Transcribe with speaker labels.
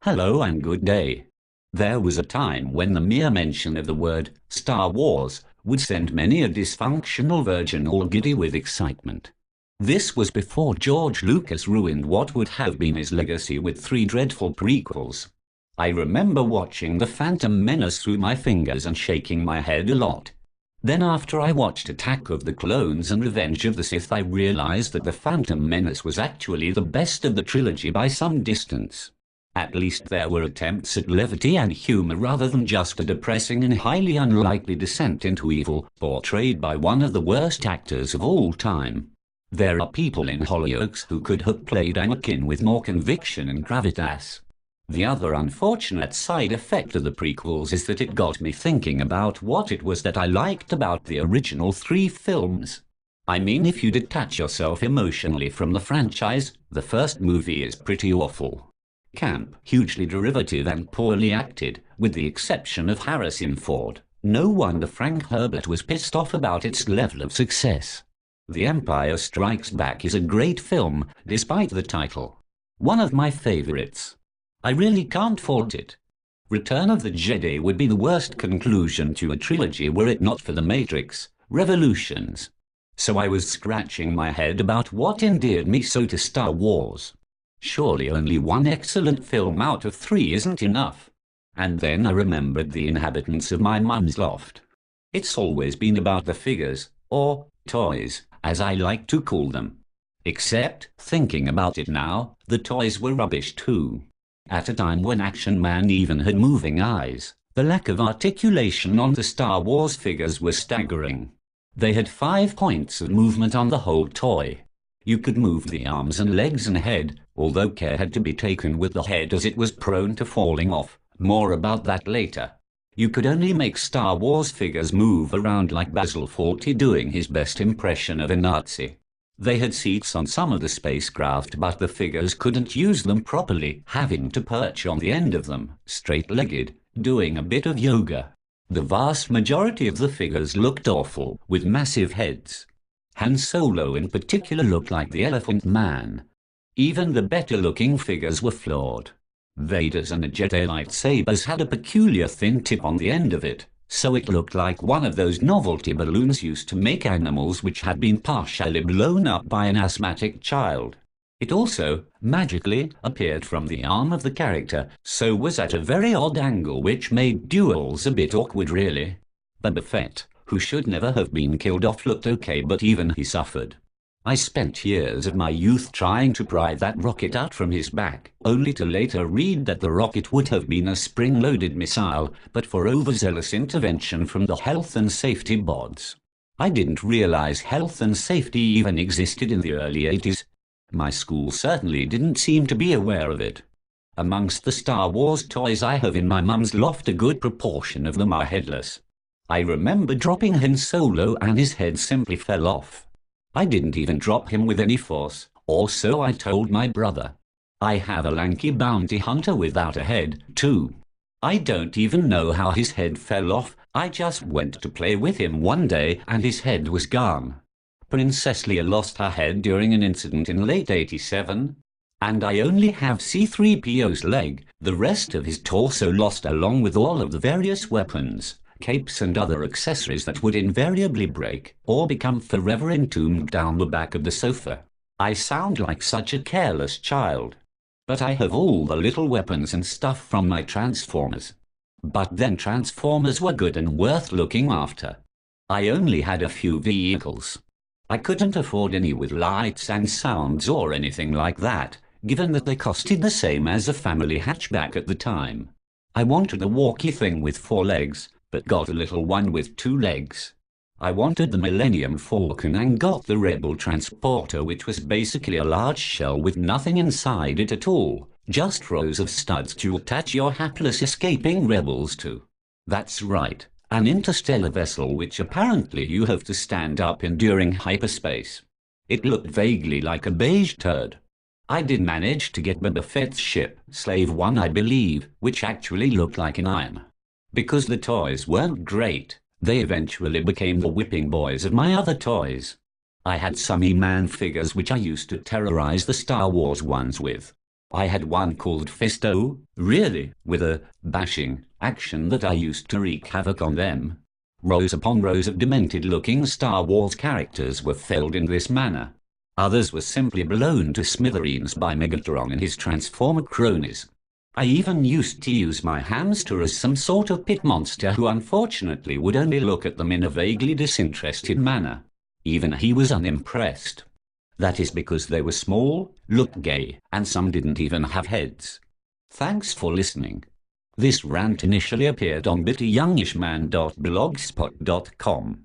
Speaker 1: Hello and good day. There was a time when the mere mention of the word Star Wars would send many a dysfunctional virgin all giddy with excitement. This was before George Lucas ruined what would have been his legacy with 3 dreadful prequels. I remember watching The Phantom Menace through my fingers and shaking my head a lot. Then after I watched Attack of the Clones and Revenge of the Sith, I realized that The Phantom Menace was actually the best of the trilogy by some distance. At least there were attempts at levity and humor rather than just a depressing and highly unlikely descent into evil, portrayed by one of the worst actors of all time. There are people in Hollyoaks who could have played Anakin with more conviction and gravitas. The other unfortunate side effect of the prequels is that it got me thinking about what it was that I liked about the original 3 films. I mean, if you detach yourself emotionally from the franchise, the first movie is pretty awful. Camp, hugely derivative and poorly acted, with the exception of Harrison Ford. No wonder Frank Herbert was pissed off about its level of success. The Empire Strikes Back is a great film, despite the title. One of my favorites. I really can't fault it. Return of the Jedi would be the worst conclusion to a trilogy were it not for The Matrix, Revolutions. So I was scratching my head about what endeared me so to Star Wars. Surely only one excellent film out of 3 isn't enough. And then I remembered the inhabitants of my mum's loft. It's always been about the figures, or toys, as I like to call them. Except, thinking about it now, the toys were rubbish too. At a time when Action Man even had moving eyes, the lack of articulation on the Star Wars figures was staggering. They had 5 points of movement on the whole toy. You could move the arms and legs and head, although care had to be taken with the head as it was prone to falling off. More about that later. You could only make Star Wars figures move around like Basil Fawlty doing his best impression of a Nazi. They had seats on some of the spacecraft, but the figures couldn't use them properly, having to perch on the end of them, straight-legged, doing a bit of yoga. The vast majority of the figures looked awful, with massive heads. Han Solo in particular looked like the Elephant Man. Even the better-looking figures were flawed. Vader's and the Jedi lightsabers had a peculiar thin tip on the end of it, so it looked like one of those novelty balloons used to make animals which had been partially blown up by an asthmatic child. It also, magically, appeared from the arm of the character, so was at a very odd angle which made duels a bit awkward really. Boba Fett, who should never have been killed off, looked okay, but even he suffered. I spent years of my youth trying to pry that rocket out from his back, only to later read that the rocket would have been a spring-loaded missile, but for overzealous intervention from the health and safety boards. I didn't realize health and safety even existed in the early 80s. My school certainly didn't seem to be aware of it. Amongst the Star Wars toys I have in my mum's loft, a good proportion of them are headless. I remember dropping Han Solo and his head simply fell off. I didn't even drop him with any force, or so I told my brother. I have a lanky bounty hunter without a head, too. I don't even know how his head fell off. I just went to play with him one day and his head was gone. Princess Leia lost her head during an incident in late '87. And I only have C-3PO's leg, the rest of his torso lost along with all of the various weapons, capes and other accessories that would invariably break or become forever entombed down the back of the sofa. I sound like such a careless child. But I have all the little weapons and stuff from my Transformers. But then Transformers were good and worth looking after. I only had a few vehicles. I couldn't afford any with lights and sounds or anything like that, given that they costed the same as a family hatchback at the time. I wanted a walkie thing with 4 legs, but got a little one with 2 legs. I wanted the Millennium Falcon and got the Rebel Transporter, which was basically a large shell with nothing inside it at all, just rows of studs to attach your hapless escaping rebels to. That's right, an interstellar vessel which apparently you have to stand up in during hyperspace. It looked vaguely like a beige turd. I did manage to get Boba Fett's ship, Slave One I believe, which actually looked like an iron. Because the toys weren't great, they eventually became the whipping boys of my other toys. I had some E-Man figures which I used to terrorize the Star Wars ones with. I had one called Festo, really, with a bashing action that I used to wreak havoc on them. Rows upon rows of demented-looking Star Wars characters were felled in this manner. Others were simply blown to smithereens by Megatron and his Transformer cronies. I even used to use my hamster as some sort of pit monster who unfortunately would only look at them in a vaguely disinterested manner. Even he was unimpressed. That is because they were small, looked gay, and some didn't even have heads. Thanks for listening. This rant initially appeared on bitteryoungishman.blogspot.com.